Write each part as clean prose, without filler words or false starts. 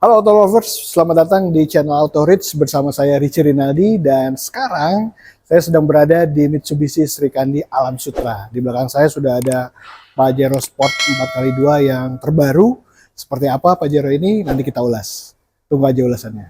Halo Auto Lovers, selamat datang di channel Auto Rich bersama saya Richie Rinaldi dan sekarang saya sedang berada di Mitsubishi Srikandi Alam Sutra. Di belakang saya sudah ada Pajero Sport 4x2 yang terbaru. Seperti apa Pajero ini nanti kita ulas. Tunggu aja ulasannya.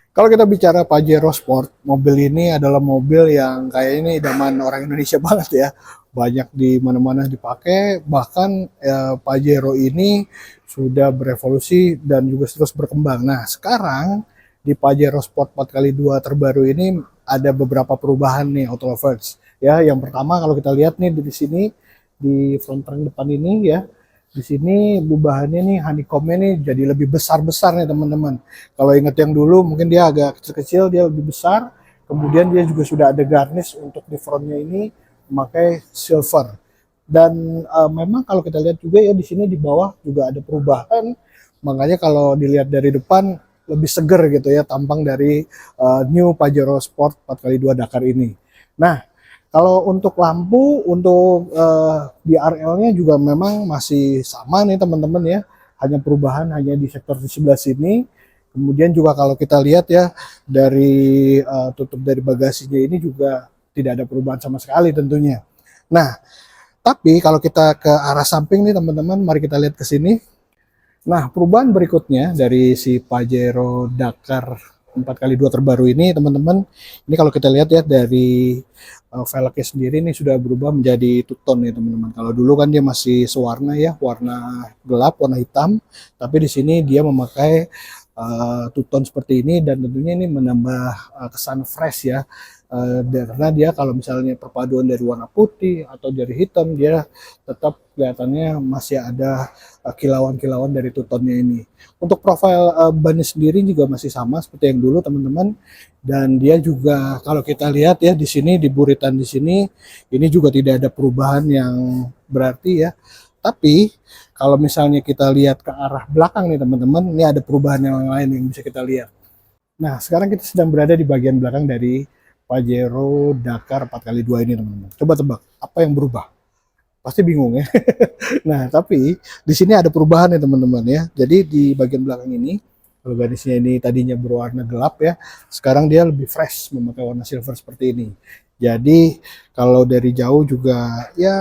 Kalau kita bicara Pajero Sport, mobil ini adalah mobil yang kayak ini idaman orang Indonesia banget ya. Banyak di mana-mana dipakai, bahkan Pajero ini sudah berevolusi dan juga terus berkembang. Nah, sekarang di Pajero Sport 4x2 terbaru ini ada beberapa perubahan nih Auto Lovers. Ya, yang pertama kalau kita lihat nih di sini di front rank depan ini ya, di sini bubahannya nih honeycombnya nih jadi lebih besar-besar nih teman-teman. Kalau ingat yang dulu mungkin dia agak kecil-kecil, dia lebih besar. Kemudian dia juga sudah ada garnish untuk di frontnya ini memakai silver. Dan memang kalau kita lihat juga ya di sini di bawah juga ada perubahan. Makanya kalau dilihat dari depan lebih seger gitu ya tampang dari new Pajero Sport 4x2 Dakar ini. Nah, kalau untuk lampu, untuk DRL-nya juga memang masih sama nih teman-teman ya. Hanya perubahan hanya di sektor di sebelah sini. Kemudian juga kalau kita lihat ya dari tutup dari bagasinya ini juga tidak ada perubahan sama sekali tentunya. Nah, tapi kalau kita ke arah samping nih teman-teman, mari kita lihat ke sini. Nah, perubahan berikutnya dari si Pajero Dakar 4x2 terbaru ini teman-teman, ini kalau kita lihat ya dari velgnya sendiri ini sudah berubah menjadi two tone nih teman-teman. Kalau dulu kan dia masih sewarna ya, warna gelap, warna hitam, tapi di sini dia memakai two tone seperti ini dan tentunya ini menambah kesan fresh ya. Karena dia kalau misalnya perpaduan dari warna putih atau dari hitam, dia tetap kelihatannya masih ada kilauan-kilauan dari two tone-nya ini. Untuk profil bannya sendiri juga masih sama seperti yang dulu teman-teman, dan dia juga kalau kita lihat ya di sini di buritan di sini ini juga tidak ada perubahan yang berarti ya. Tapi kalau misalnya kita lihat ke arah belakang nih teman-teman, ini ada perubahan yang lain yang bisa kita lihat. Nah, sekarang kita sedang berada di bagian belakang dari Pajero Dakar 4x2 ini teman-teman. Coba tebak apa yang berubah? Pasti bingung ya. Nah, tapi di sini ada perubahan ya teman-teman ya. Jadi di bagian belakang ini, kalau garisnya ini tadinya berwarna gelap ya, sekarang dia lebih fresh memakai warna silver seperti ini. Jadi kalau dari jauh juga ya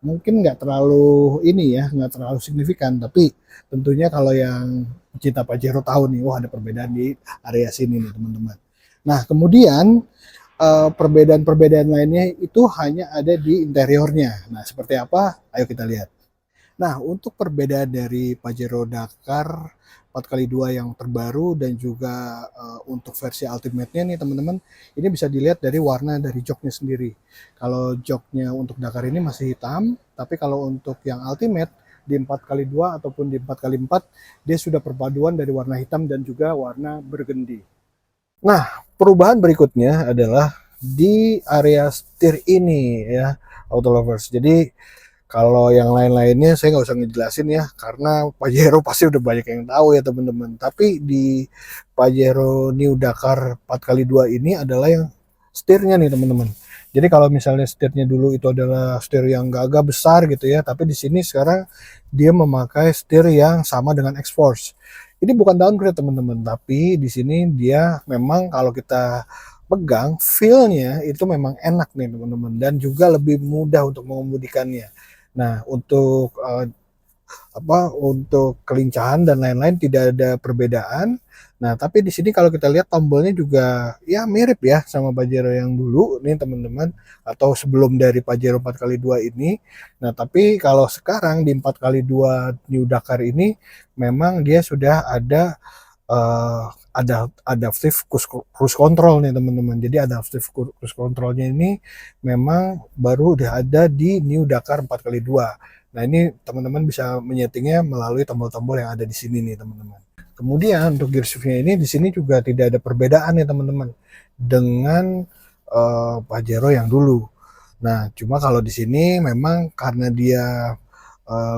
mungkin nggak terlalu ini ya, nggak terlalu signifikan. Tapi tentunya kalau yang pecinta Pajero tahu nih, wah ada perbedaan di area sini nih teman-teman. Nah, kemudian perbedaan-perbedaan lainnya itu hanya ada di interiornya. Nah, seperti apa? Ayo kita lihat. Nah, untuk perbedaan dari Pajero Dakar 4x2 yang terbaru dan juga untuk versi Ultimate-nya nih teman-teman, ini bisa dilihat dari warna dari joknya sendiri. Kalau joknya untuk Dakar ini masih hitam, tapi kalau untuk yang Ultimate di 4x2 ataupun di 4x4, dia sudah perpaduan dari warna hitam dan juga warna burgundy. Nah, perubahan berikutnya adalah di area setir ini ya, Auto Lovers. Jadi kalau yang lain-lainnya saya nggak usah ngejelasin ya, karena Pajero pasti udah banyak yang tahu ya teman-teman. Tapi di Pajero New Dakar 4x2 ini adalah yang setirnya nih teman-teman. Jadi kalau misalnya setirnya dulu itu adalah setir yang gagah besar gitu ya, tapi di sini sekarang dia memakai setir yang sama dengan X-Force. Ini bukan downgrade teman-teman, tapi di sini dia memang kalau kita pegang feel-nya itu memang enak nih teman-teman dan juga lebih mudah untuk mengemudikannya. Nah, untuk kelincahan dan lain-lain tidak ada perbedaan. Nah, tapi di sini kalau kita lihat tombolnya juga ya mirip ya sama Pajero yang dulu nih teman-teman, atau sebelum dari Pajero 4x2 ini. Nah, tapi kalau sekarang di 4x2 New Dakar ini memang dia sudah ada uh, ada adaptive cruise control nih teman-teman. Jadi adaptive cruise controlnya ini memang baru udah ada di New Dakar 4x2. Nah ini teman-teman bisa menyetingnya melalui tombol-tombol yang ada di sini nih teman-teman. Kemudian untuk gear shiftnya ini di sini juga tidak ada perbedaan nih teman-teman dengan Pajero yang dulu. Nah cuma kalau di sini memang karena dia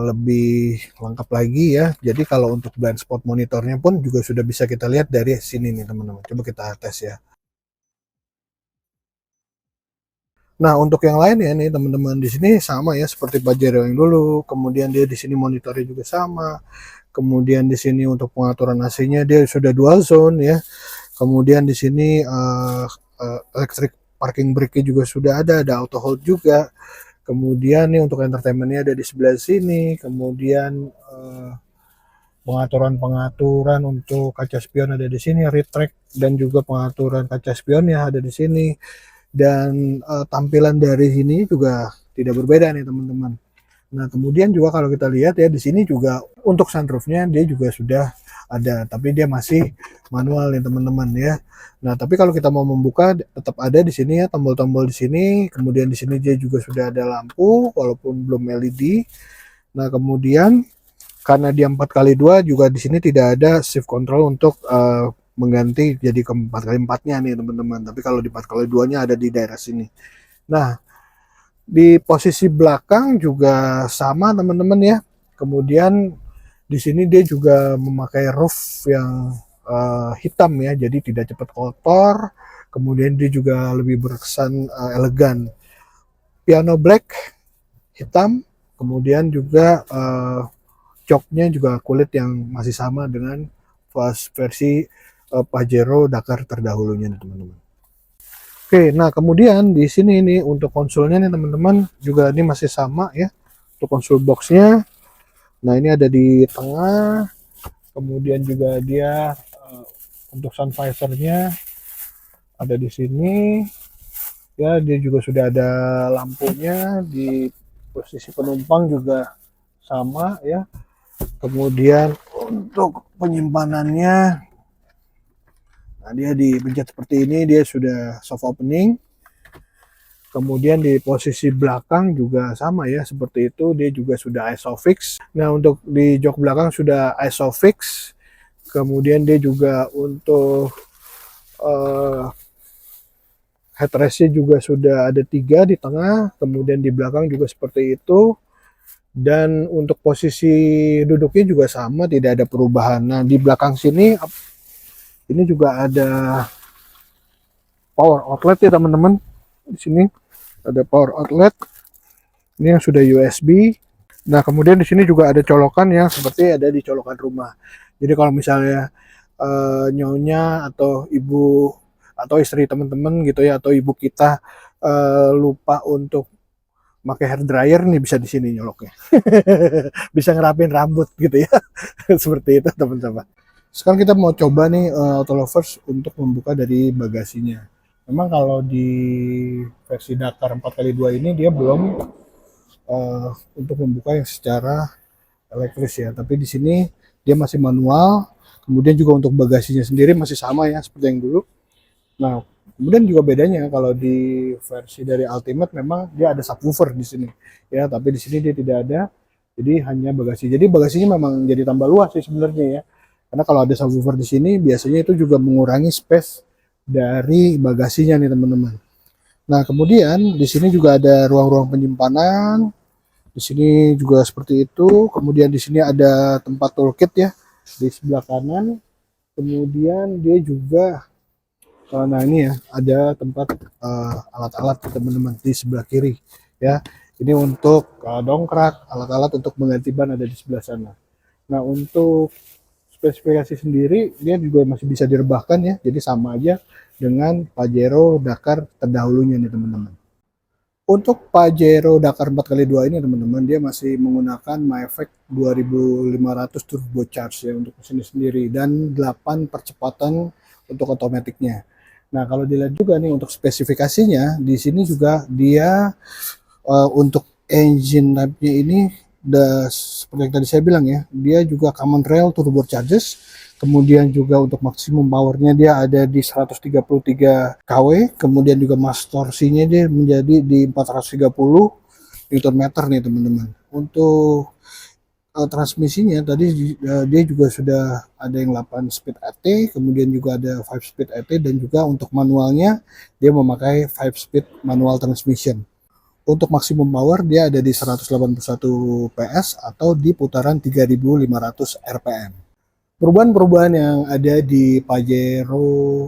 lebih lengkap lagi ya. Jadi kalau untuk blind spot monitornya pun juga sudah bisa kita lihat dari sini nih teman-teman. Coba kita tes ya. Nah, untuk yang lain ya nih teman-teman di sini sama ya seperti Pajero yang dulu. Kemudian dia di sini monitornya juga sama. Kemudian di sini untuk pengaturan AC-nya dia sudah dual zone ya. Kemudian di sini electric parking brake-nya juga sudah ada auto hold juga. Kemudian nih untuk entertainment-nya ada di sebelah sini. Kemudian pengaturan untuk kaca spion ada di sini, rear track dan juga pengaturan kaca spionnya ada di sini. Dan tampilan dari sini juga tidak berbeda nih teman-teman. Nah kemudian juga kalau kita lihat ya di sini juga untuk sunroofnya dia juga sudah ada, tapi dia masih manual nih teman-teman ya. Nah tapi kalau kita mau membuka tetap ada di sini ya tombol-tombol di sini. Kemudian di sini dia juga sudah ada lampu walaupun belum LED. Nah kemudian karena dia 4x2 juga di sini tidak ada shift control untuk mengganti jadi ke 4x4-nya nih teman-teman. Tapi kalau di 4x2-nya ada di daerah sini. Nah, di posisi belakang juga sama teman-teman ya. Kemudian di sini dia juga memakai roof yang hitam ya, jadi tidak cepat kotor. Kemudian dia juga lebih berkesan elegan. Piano black hitam, kemudian juga joknya juga kulit yang masih sama dengan versi Pajero Dakar terdahulunya nih teman-teman. Oke, nah kemudian di sini nih untuk konsolnya nih teman-teman juga ini masih sama ya. Untuk konsol boxnya, nah ini ada di tengah. Kemudian juga dia untuk sun visornya ada di sini. Ya, dia juga sudah ada lampunya di posisi penumpang juga sama ya. Kemudian untuk penyimpanannya, nah dia dipencet seperti ini, dia sudah soft opening. Kemudian di posisi belakang juga sama ya, seperti itu, dia juga sudah ISOFIX. Nah untuk di jok belakang sudah ISOFIX. Kemudian dia juga untuk headrestnya juga sudah ada 3 di tengah, kemudian di belakang juga seperti itu. Dan untuk posisi duduknya juga sama, tidak ada perubahan. Nah di belakang sini ini juga ada power outlet ya teman-teman. Di sini ada power outlet. Ini yang sudah USB. Nah kemudian di sini juga ada colokan yang seperti ada di colokan rumah. Jadi kalau misalnya nyonya atau ibu atau istri teman-teman gitu ya, atau ibu kita lupa untuk pakai hair dryer nih, bisa di sini nyoloknya. Bisa ngerapin rambut gitu ya. Seperti itu teman-teman. Sekarang kita mau coba nih Auto Lovers untuk membuka dari bagasinya. Memang kalau di versi Dakar 4x2 ini dia belum untuk membuka yang secara elektris ya. Tapi di sini dia masih manual. Kemudian juga untuk bagasinya sendiri masih sama ya seperti yang dulu. Nah, kemudian juga bedanya kalau di versi dari Ultimate memang dia ada subwoofer di sini ya, tapi di sini dia tidak ada. Jadi hanya bagasi. Jadi bagasinya memang jadi tambah luas sih sebenarnya ya. Karena kalau ada subwoofer di sini biasanya itu juga mengurangi space dari bagasinya nih teman-teman. Nah, kemudian di sini juga ada ruang-ruang penyimpanan. Di sini juga seperti itu. Kemudian di sini ada tempat toolkit ya di sebelah kanan. Kemudian dia juga nah ini ya ada tempat alat-alat teman-teman di sebelah kiri ya. Ini untuk dongkrak, alat-alat untuk mengganti ban ada di sebelah sana. Nah untuk spesifikasi sendiri dia juga masih bisa direbahkan ya. Jadi sama aja dengan Pajero Dakar terdahulunya nih teman-teman. Untuk Pajero Dakar 4x2 ini teman-teman, dia masih menggunakan Mavic 2500 turbocharge ya untuk mesin sendiri, dan 8 percepatan untuk otomatiknya. Nah kalau dilihat juga nih untuk spesifikasinya, di sini juga dia untuk engine type-nya ini seperti yang tadi saya bilang ya, dia juga common rail turbocharged. Kemudian juga untuk maksimum powernya dia ada di 133 kW. Kemudian juga mass torsinya dia menjadi di 430 Newton meter nih teman-teman. Untuk transmisinya tadi dia juga sudah ada yang 8 speed AT, kemudian juga ada 5 speed AT, dan juga untuk manualnya dia memakai 5 speed manual transmission. Untuk maksimum power dia ada di 181 PS atau di putaran 3500 RPM. Perubahan-perubahan yang ada di Pajero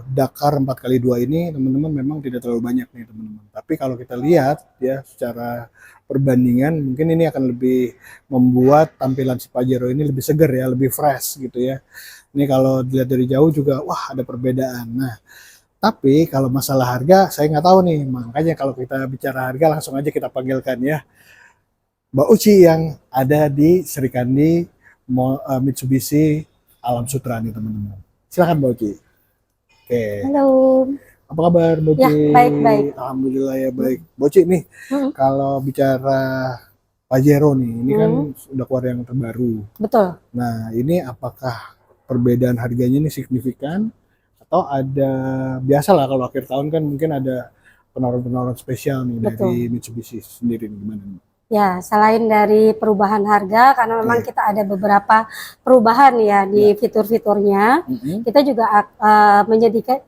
Dakar 4x2 ini teman-teman memang tidak terlalu banyak nih teman-teman. Tapi kalau kita lihat ya secara perbandingan mungkin ini akan lebih membuat tampilan si Pajero ini lebih segar ya, lebih fresh gitu ya. Ini kalau dilihat dari jauh juga wah ada perbedaan. Nah, tapi kalau masalah harga saya nggak tahu nih. Makanya kalau kita bicara harga langsung aja kita panggilkan ya Mbak Uci yang ada di Srikandi Mitsubishi Alam Sutra nih teman-teman. Silakan Mbak Uci. Oke. Halo. Apa kabar Mbak Uci? Ya, baik-baik. Alhamdulillah ya baik. Mbak Uci nih, kalau bicara Pajero nih, ini kan sudah keluar yang terbaru. Betul. Nah, ini apakah perbedaan harganya ini signifikan atau ada biasalah kalau akhir tahun kan mungkin ada penawaran-penawaran spesial nih dari Mitsubishi sendiri gimana nih? Ya, selain dari perubahan harga, karena memang kita ada beberapa perubahan ya di fitur-fiturnya, kita juga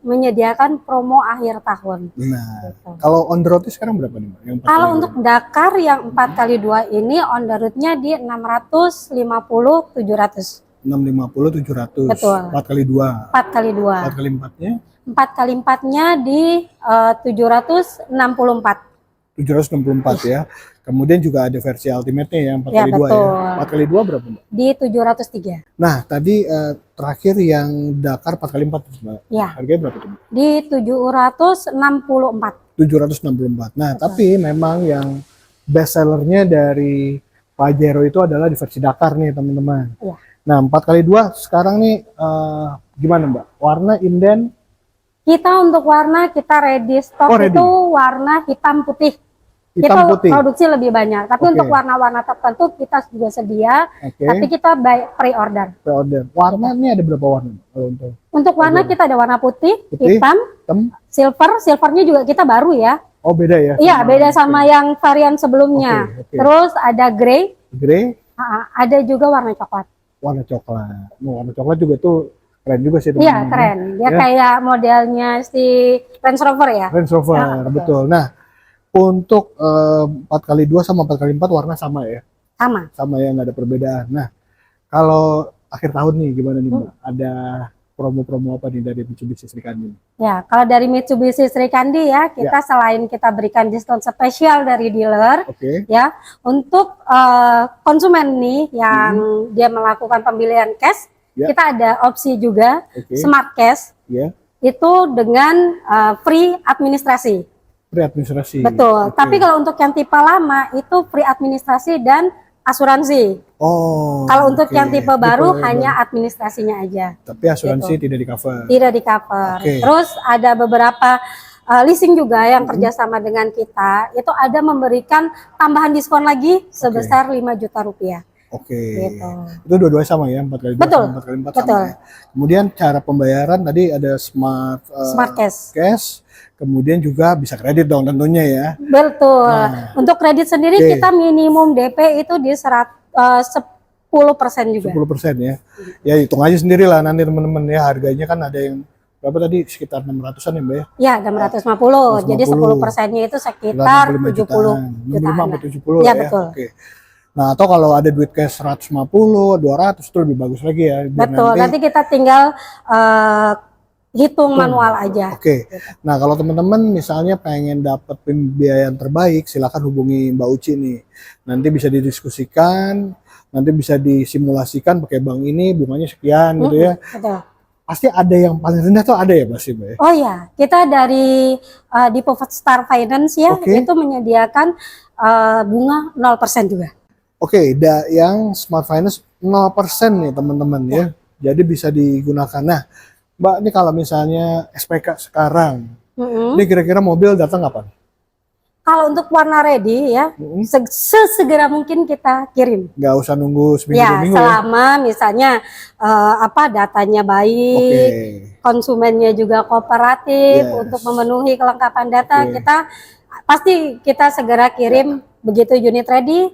menyediakan promo akhir tahun. Nah, kalau on the road sekarang berapa nih Mbak? Kalau untuk Dakar yang 4x2 ini on the road-nya di 650-700. 650-700. Betul. 4x2. 4x2. 4x4-nya? 4x4-nya di 764. 764 ya. Kemudian juga ada versi ultimate-nya yang 4x2 ya. 4x2 berapa Mbak? Di 703. Nah, tadi terakhir yang Dakar 4x4 Mbak. Ya. Harganya berapa tuh Mbak? Di 764. 764. Nah, tapi memang yang best sellernya dari Pajero itu adalah di versi Dakar nih teman-teman. Ya. Nah, 4x2 sekarang nih gimana Mbak? Warna inden? Kita untuk warna kita ready stock itu warna hitam putih. Hitam kita putih. Produksi lebih banyak, tapi untuk warna-warna tertentu kita juga sedia, tapi kita pre-order. Pre-order. Warna ini ada berapa warna? Untuk warna kita ada warna putih, hitam, silvernya juga kita baru ya. Oh beda ya? Iya beda sama yang varian sebelumnya. Terus ada grey, ada juga warna coklat. Warna coklat. Warna coklat juga tuh keren juga sih. Iya keren. Dia kayak modelnya si Range Rover ya. Range Rover, betul. Nah, untuk 4x2 sama 4x4 warna sama ya? Sama ya, nggak ada perbedaan. Nah, kalau akhir tahun nih gimana nih Mbak? Ada promo-promo apa nih dari Mitsubishi Srikandi? Ya, kalau dari Mitsubishi Srikandi ya, kita selain kita berikan diskon spesial dari dealer, ya, untuk konsumen nih yang dia melakukan pembelian cash, kita ada opsi juga Smart Cash, itu dengan free administrasi. Free administrasi. Betul. Tapi kalau untuk yang tipe lama itu free administrasi dan asuransi. Oh. Kalau untuk yang tipe baru hanya administrasinya aja. Tapi asuransi tidak di cover. Tidak di cover. Terus ada beberapa leasing juga yang kerjasama dengan kita. Itu ada memberikan tambahan diskon lagi sebesar 5 juta rupiah. Gitu. Itu dua-duanya sama ya, 4x2 sama 4x4 sama ya. Kemudian cara pembayaran tadi ada Smart Cash. Kemudian juga bisa kredit dong tentunya ya. Betul. Nah, untuk kredit sendiri kita minimum DP itu di 10% juga. 10% ya. Ya hitung aja sendiri lah nanti teman-teman ya, harganya kan ada yang berapa tadi, sekitar 600-an ya Mbak ya? Ya 650. Jadi 10%-nya itu sekitar 70 jutaan. 70 ya. Betul. Nah, atau kalau ada duit cash 150, 200 itu lebih bagus lagi ya. Betul. Nanti kita tinggal hitung manual aja. Nah kalau teman-teman misalnya pengen dapat pembiayaan terbaik, silakan hubungi Mbak Uci nih. Nanti bisa didiskusikan, nanti bisa disimulasikan pakai bank ini bunganya sekian gitu ya. Betul. Pasti ada yang paling rendah tuh ada ya pasti Mbak? Oh ya, kita dari Depo Star Finance ya, itu menyediakan bunga 0% juga. Yang Smart Finance 0% nih teman-teman ya. Jadi bisa digunakan. Nah, Mbak, ini kalau misalnya SPK sekarang, ini kira-kira mobil datang kapan? Kalau untuk warna ready ya, sesegera mungkin kita kirim. Nggak usah nunggu seminggu Ya, minggu selama misalnya datanya baik, konsumennya juga kooperatif untuk memenuhi kelengkapan data, kita segera kirim. Begitu unit ready,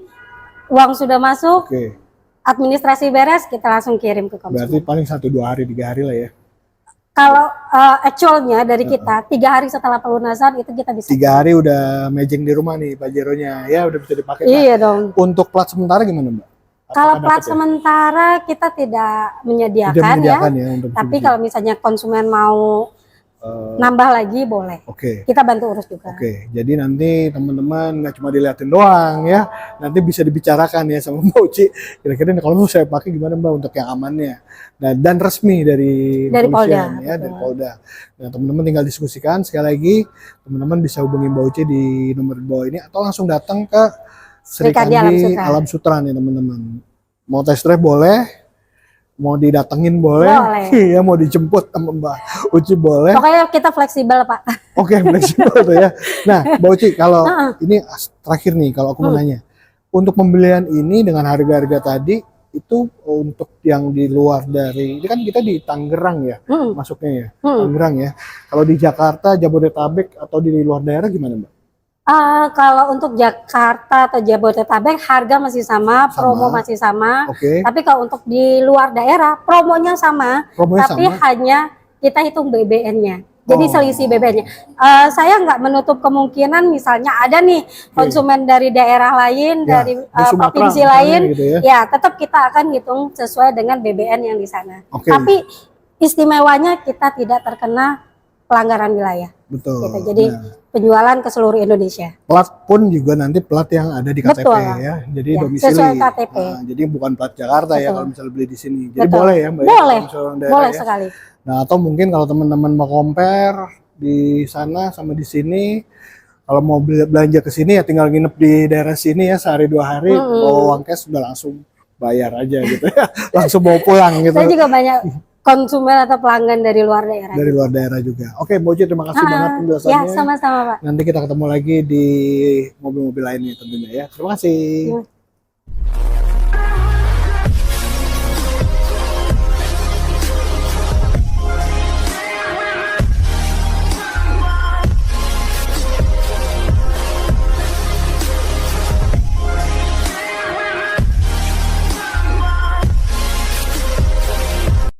uang sudah masuk, administrasi beres, kita langsung kirim ke konsumen. Berarti paling 1-2 hari, 3 hari lah ya. Kalau actualnya dari kita 3 hari setelah pelunasan itu kita bisa. 3 hari udah mejeng di rumah nih Pajero-nya, ya udah bisa dipakai. Iya dong. Untuk plat sementara gimana Mbak? Kalau plat sementara kita tidak menyediakan ya, tapi kalau misalnya konsumen mau nambah lagi boleh. Kita bantu urus juga. Jadi nanti teman-teman nggak cuma dilihatin doang ya, nanti bisa dibicarakan ya sama Mbak Uci. Kira-kira kalau mau saya pakai gimana Mbak untuk yang amannya. Dan resmi dari Polda, ya, dari Polda. Nah teman-teman tinggal diskusikan. Sekali lagi teman-teman bisa hubungi Mbak Uci di nomor di bawah ini atau langsung datang ke Sri Kandi Alam Sutra nih teman-teman. Mau test drive boleh, mau didatengin boleh, ya mau dijemput sama Mbak Uci boleh. Pokoknya kita fleksibel Pak. Fleksibel tuh ya. Nah Mbak Uci kalau ini terakhir nih kalau aku mau nanya, untuk pembelian ini dengan harga-harga tadi itu untuk yang di luar dari, ini kan kita di Tangerang ya masuknya ya, Tangerang ya. Kalau di Jakarta, Jabodetabek atau di luar daerah gimana Mbak? Kalau untuk Jakarta atau Jabodetabek harga masih sama, promo masih sama. Tapi kalau untuk di luar daerah promonya sama, tapi hanya kita hitung BBN-nya. Jadi selisih BBN-nya. Saya nggak menutup kemungkinan misalnya ada nih konsumen dari daerah lain, dari provinsi lain, gitu ya tetap kita akan hitung sesuai dengan BBN yang di sana. Tapi istimewanya kita tidak terkena pelanggaran wilayah. Betul. Gitu. Jadi penjualan ke seluruh Indonesia. Plat pun juga nanti plat yang ada di KTP ya. Jadi domisili. Sesuai KTP. Jadi bukan plat Jakarta ya kalau misalnya beli di sini. Jadi boleh ya Mbak? Boleh sekali. Nah atau mungkin kalau teman-teman mau compare di sana sama di sini, kalau mau belanja ke sini ya tinggal nginep di daerah sini ya sehari 2 hari, bawa uang cash sudah langsung bayar aja gitu ya. Langsung bawa pulang gitu. Saya juga banyak konsumen atau pelanggan dari luar daerah. Dari luar daerah juga. Oke, Mbak Uci terima kasih banget penjelasannya. Ya, sama-sama Pak. Nanti kita ketemu lagi di mobil-mobil lainnya tentunya ya. Terima kasih.